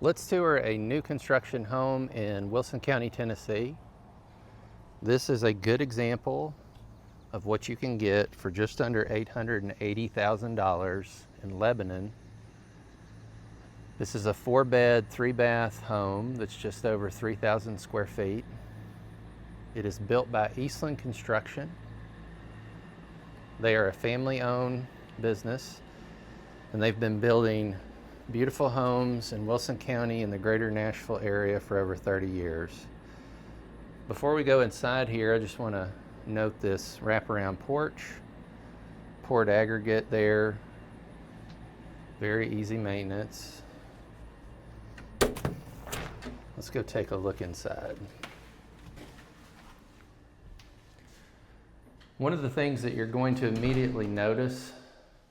Let's tour a new construction home in Wilson County, Tennessee. This is a good example of what you can get for just under $880,000 in Lebanon. This is a 4-bed, 3-bath home that's just over 3,000 square feet. It is built by Eastland Construction. They are a family-owned business, and they've been building beautiful homes in Wilson County and the greater Nashville area for over 30 years. Before we go inside here, I just want to note this wraparound porch, poured aggregate there, very easy maintenance. Let's go take a look inside. One of the things that you're going to immediately notice,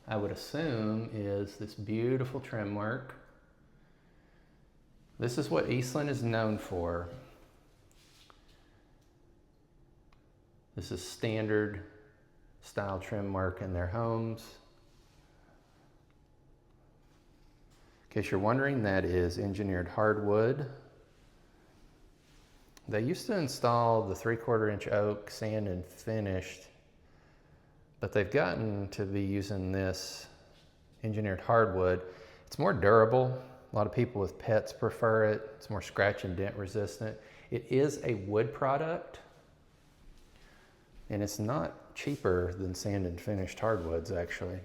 I would assume, is this beautiful trim work. This is what Eastland is known for. This is standard style trim work in their homes. In case you're wondering, that is engineered hardwood. They used to install the 3/4 inch oak sand and finished, but they've gotten to be using this engineered hardwood. It's more durable. A lot of people with pets prefer it. It's more scratch and dent resistant. It is a wood product, and it's not cheaper than sand and finished hardwoods, actually.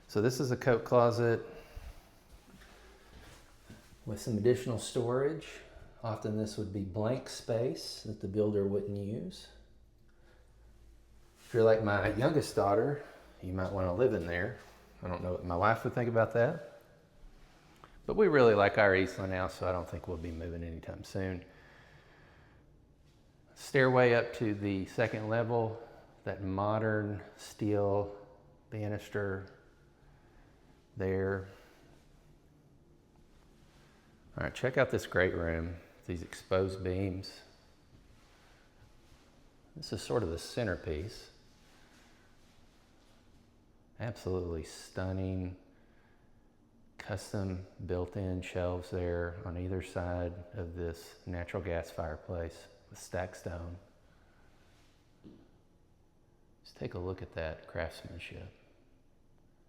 So this is a coat closet with some additional storage. Often this would be blank space that the builder wouldn't use. If you're like my youngest daughter, you might want to live in there. I don't know what my wife would think about that. But we really like our Eastland house, so I don't think we'll be moving anytime soon. Stairway up to the second level, that modern steel banister there. All right, check out this great room, these exposed beams. This is sort of the centerpiece. Absolutely stunning, custom built-in shelves there on either side of this natural gas fireplace with stacked stone. Just take a look at that craftsmanship.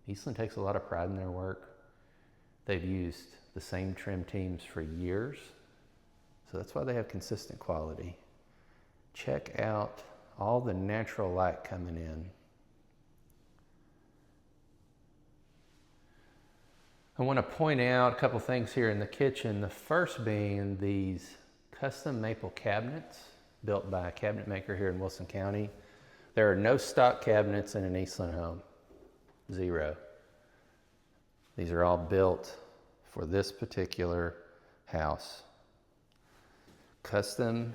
Eastland takes a lot of pride in their work. They've used the same trim teams for years, so that's why they have consistent quality. Check out all the natural light coming in. I want to point out a couple things here in the kitchen. The first being these custom maple cabinets built by a cabinet maker here in Wilson County. There are no stock cabinets in an Eastland home. Zero. These are all built for this particular house. Custom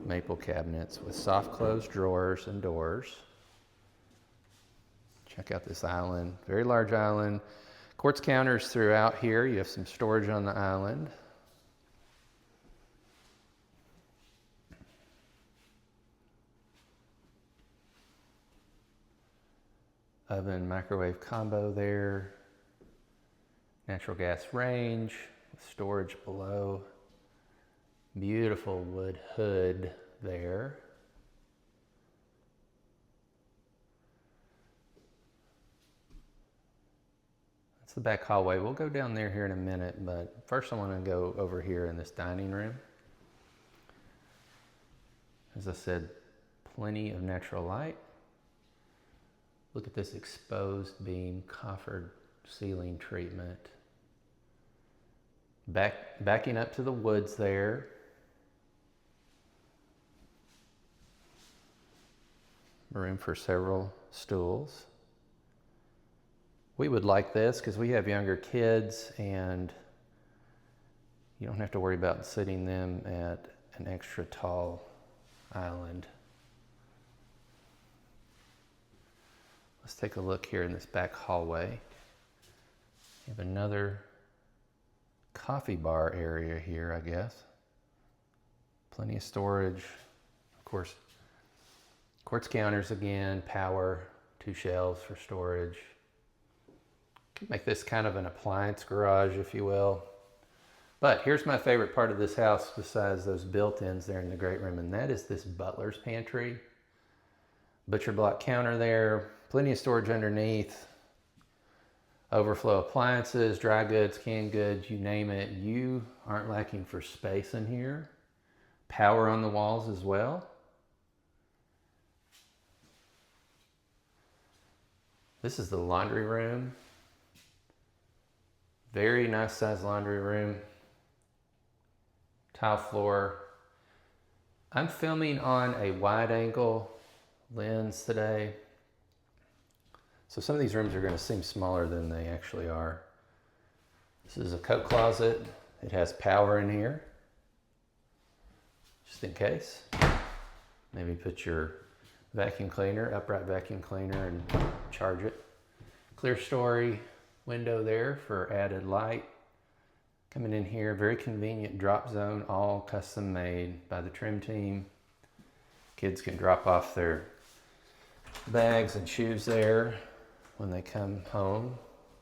maple cabinets with soft close drawers and doors. Check out this island, very large island. Quartz counters throughout here. You have some storage on the island. Oven microwave combo there. Natural gas range with storage below. Beautiful wood hood there. That's the back hallway. We'll go down there here in a minute, but first I want to go over here in this dining room. As I said, plenty of natural light. Look at this exposed beam, coffered ceiling treatment. Backing up to the woods there. Room for several stools. We would like this because we have younger kids and you don't have to worry about sitting them at an extra tall island. Let's take a look here in this back hallway. You have another coffee bar area here, I guess. Plenty of storage. Of course, quartz counters again, power, 2 shelves for storage. Make this kind of an appliance garage, if you will. But here's my favorite part of this house besides those built-ins there in the great room, and that is this butler's pantry. Butcher block counter there, plenty of storage underneath, overflow appliances, dry goods, canned goods, you name it. You aren't lacking for space in here. Power on the walls as well. This is the laundry room. Very nice sized laundry room. Tile floor. I'm filming on a wide angle lens today. So some of these rooms are going to seem smaller than they actually are. This is a coat closet. It has power in here, just in case. Maybe put your vacuum cleaner, upright vacuum cleaner, and charge it. Clerestory window there for added light. Coming in here, very convenient drop zone, all custom made by the trim team. Kids can drop off their bags and shoes there when they come home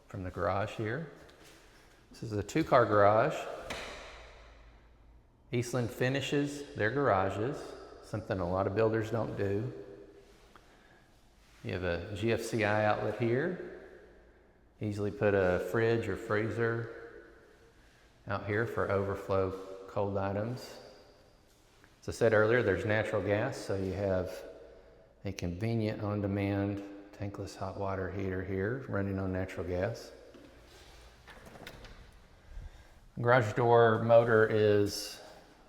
from the garage here. This is a 2-car garage. Eastland finishes their garages, something a lot of builders don't do. You have a GFCI outlet here. Easily put a fridge or freezer out here for overflow cold items. As I said earlier, there's natural gas, so you have a convenient on-demand tankless hot water heater here running on natural gas. Garage door motor is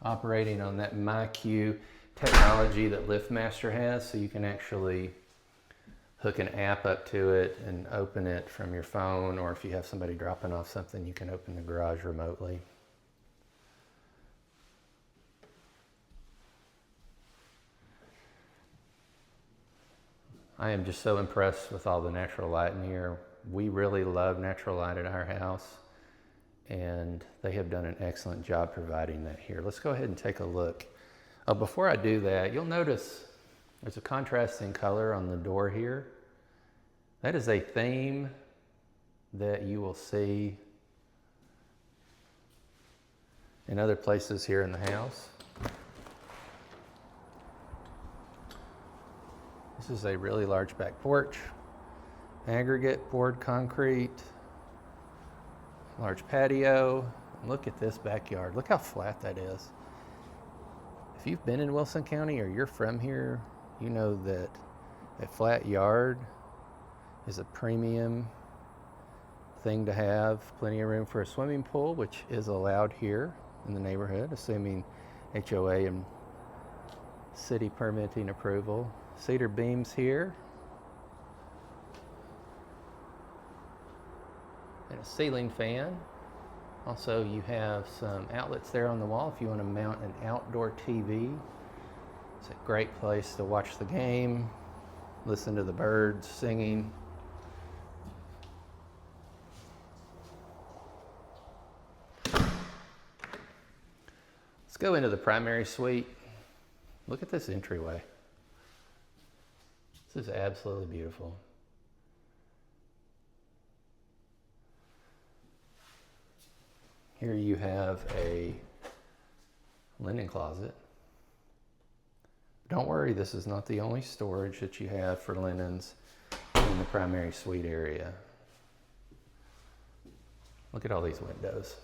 operating on that MyQ technology that LiftMaster has, so you can actually hook an app up to it and open it from your phone, or if you have somebody dropping off something, you can open the garage remotely. I am just so impressed with all the natural light in here. We really love natural light at our house, and they have done an excellent job providing that here. Let's go ahead and take a look. Oh, before I do that, you'll notice there's a contrasting color on the door here. That is a theme that you will see in other places here in the house. This is a really large back porch. Aggregate, poured concrete, large patio. Look at this backyard. Look how flat that is. If you've been in Wilson County or you're from here, you know that a flat yard is a premium thing to have. Plenty of room for a swimming pool, which is allowed here in the neighborhood, assuming HOA and city permitting approval. Cedar beams here. And a ceiling fan. Also, you have some outlets there on the wall if you want to mount an outdoor TV. It's a great place to watch the game, listen to the birds singing. Let's go into the primary suite. Look at this entryway. This is absolutely beautiful. Here you have a linen closet. Don't worry, this is not the only storage that you have for linens in the primary suite area. Look at all these windows.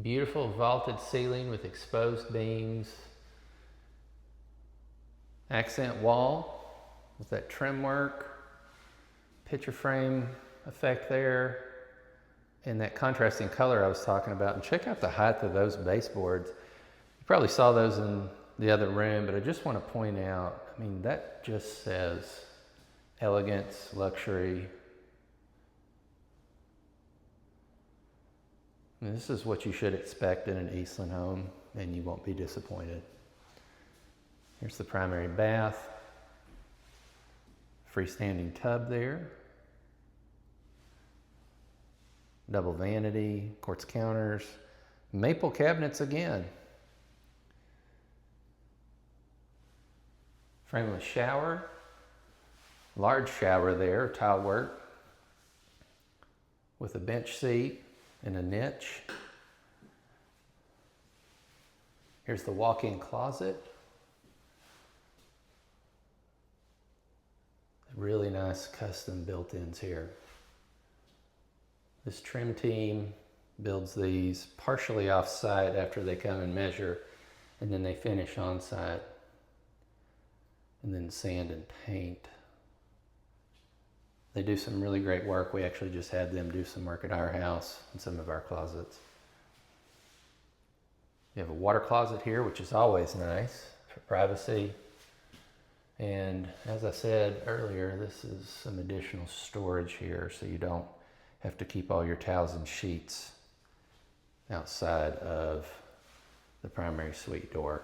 Beautiful vaulted ceiling with exposed beams. Accent wall with that trim work. Picture frame effect there. And that contrasting color I was talking about. And check out the height of those baseboards. You probably saw those in the other room, but I just want to point out, I mean, that just says elegance, luxury. I mean, this is what you should expect in an Eastland home, and you won't be disappointed. Here's the primary bath. Freestanding tub there. Double vanity, quartz counters, maple cabinets again. Frameless shower, Large shower there, tile work, with a bench seat and a niche. Here's the walk-in closet. Really nice custom built-ins here. This trim team builds these partially off-site after they come and measure, and then they finish on-site, and then sand and paint. They do some really great work. We actually just had them do some work at our house in some of our closets. You have a water closet here, which is always nice for privacy. And as I said earlier, this is some additional storage here, so you don't have to keep all your towels and sheets outside of the primary suite door.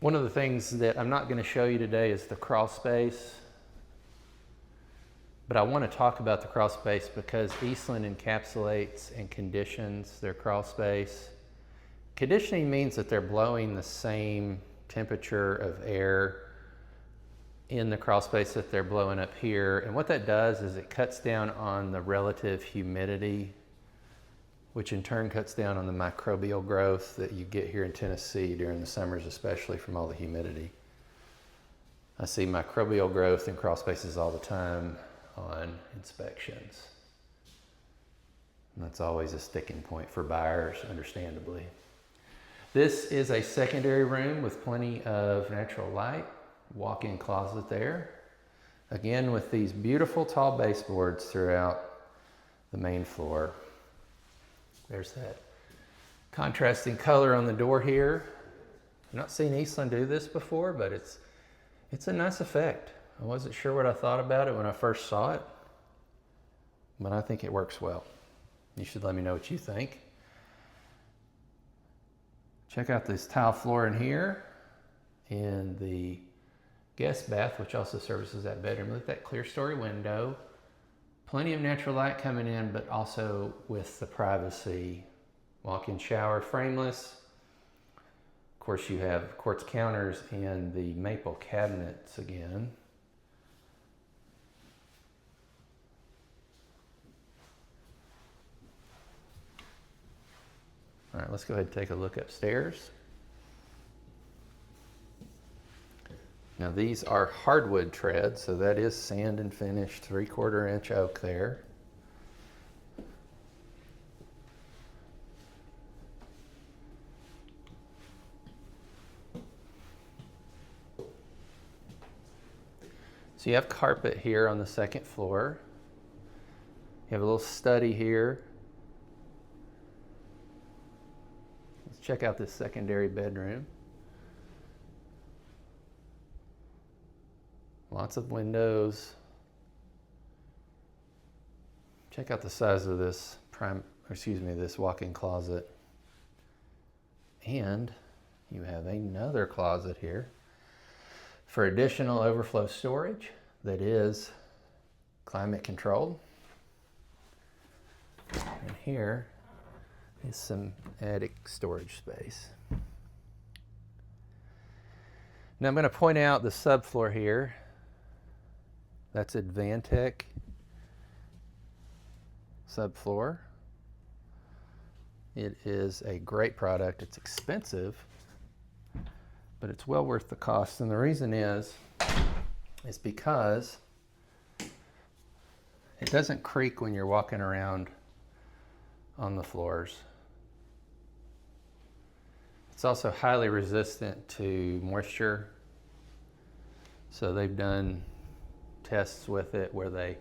One of the things that I'm not going to show you today is the crawl space, but I want to talk about the crawl space because Eastland encapsulates and conditions their crawl space. Conditioning means that they're blowing the same temperature of air in the crawl space that they're blowing up here, and what that does is it cuts down on the relative humidity, which in turn cuts down on the microbial growth that you get here in Tennessee during the summers, especially from all the humidity. I see microbial growth in crawl spaces all the time on inspections. And that's always a sticking point for buyers, understandably. This is a secondary room with plenty of natural light, walk-in closet there. Again, with these beautiful tall baseboards throughout the main floor. There's that contrasting color on the door here. I've not seen Eastland do this before, but it's a nice effect. I wasn't sure what I thought about it when I first saw it, but I think it works well. You should let me know what you think. Check out this tile floor in here in the guest bath, which also services that bedroom. Look at that Clerestory window. Plenty of natural light coming in, but also with the privacy. Walk-in shower, frameless. Of course, you have quartz counters and the maple cabinets again. All right, let's go ahead and take a look upstairs. Now these are hardwood treads, so that is sand and finished 3/4 inch oak there. So you have carpet here on the second floor. You have a little study here. Let's check out this secondary bedroom. Lots of windows. Check out the size of this this walk-in closet. And you have another closet here for additional overflow storage that is climate controlled. And here is some attic storage space. Now I'm going to point out the subfloor here. That's Advantech subfloor. It is a great product. It's expensive, but it's well worth the cost. And the reason is because it doesn't creak when you're walking around on the floors. It's also highly resistant to moisture. So they've done tests with it where they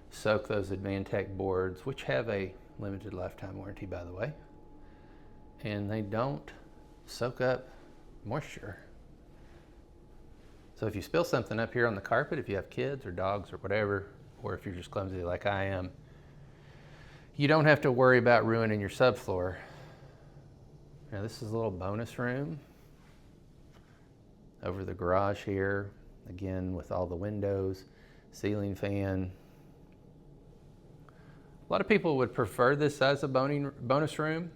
soak those Advantech boards, which have a limited lifetime warranty, by the way, and they don't soak up moisture. So if you spill something up here on the carpet, if you have kids or dogs or whatever, or if you're just clumsy like I am, you don't have to worry about ruining your subfloor. Now this is a little bonus room over the garage here, again with all the windows, ceiling fan, A lot of people would prefer this size of bonus room.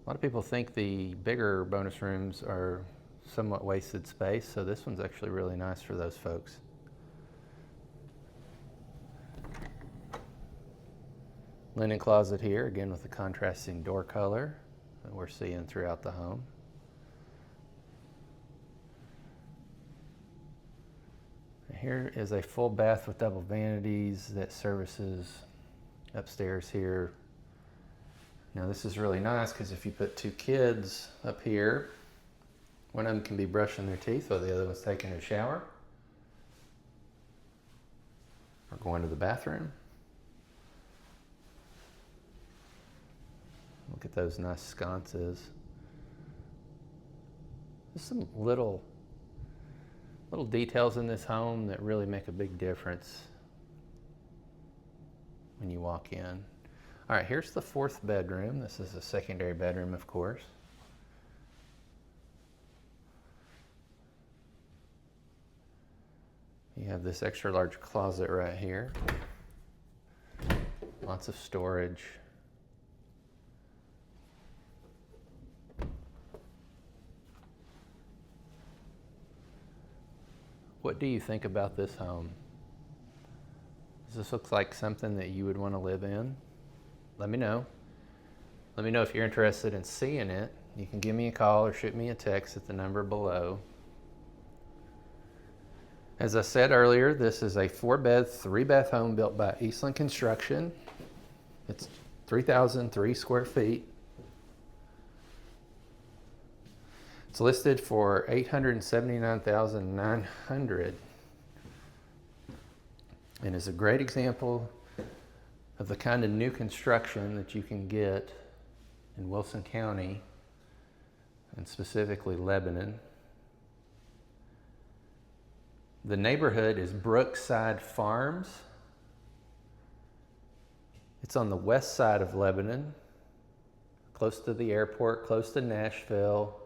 A lot of people think the bigger bonus rooms are somewhat wasted space, so this one's actually really nice for those folks. Linen closet here, again with the contrasting door color that we're seeing throughout the home. Here is a full bath with double vanities that services upstairs here. Now this is really nice because if you put two kids up here, one of them can be brushing their teeth while the other one's taking a shower or going to the bathroom. Look at those nice sconces. There's some little details in this home that really make a big difference when you walk in. All right, here's the fourth bedroom. This is a secondary bedroom, of course. You have this extra large closet right here. Lots of storage. What do you think about this home? Does this look like something that you would want to live in? Let me know. Let me know if you're interested in seeing it. You can give me a call or shoot me a text at the number below. As I said earlier, this is a 4-bed, 3-bath home built by Eastland Construction. It's 3,003 square feet. It's listed for $879,900 and is a great example of the kind of new construction that you can get in Wilson County and specifically Lebanon. The neighborhood is Brookside Farms. It's on the west side of Lebanon, close to the airport, close to Nashville.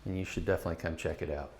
And you should definitely come check it out.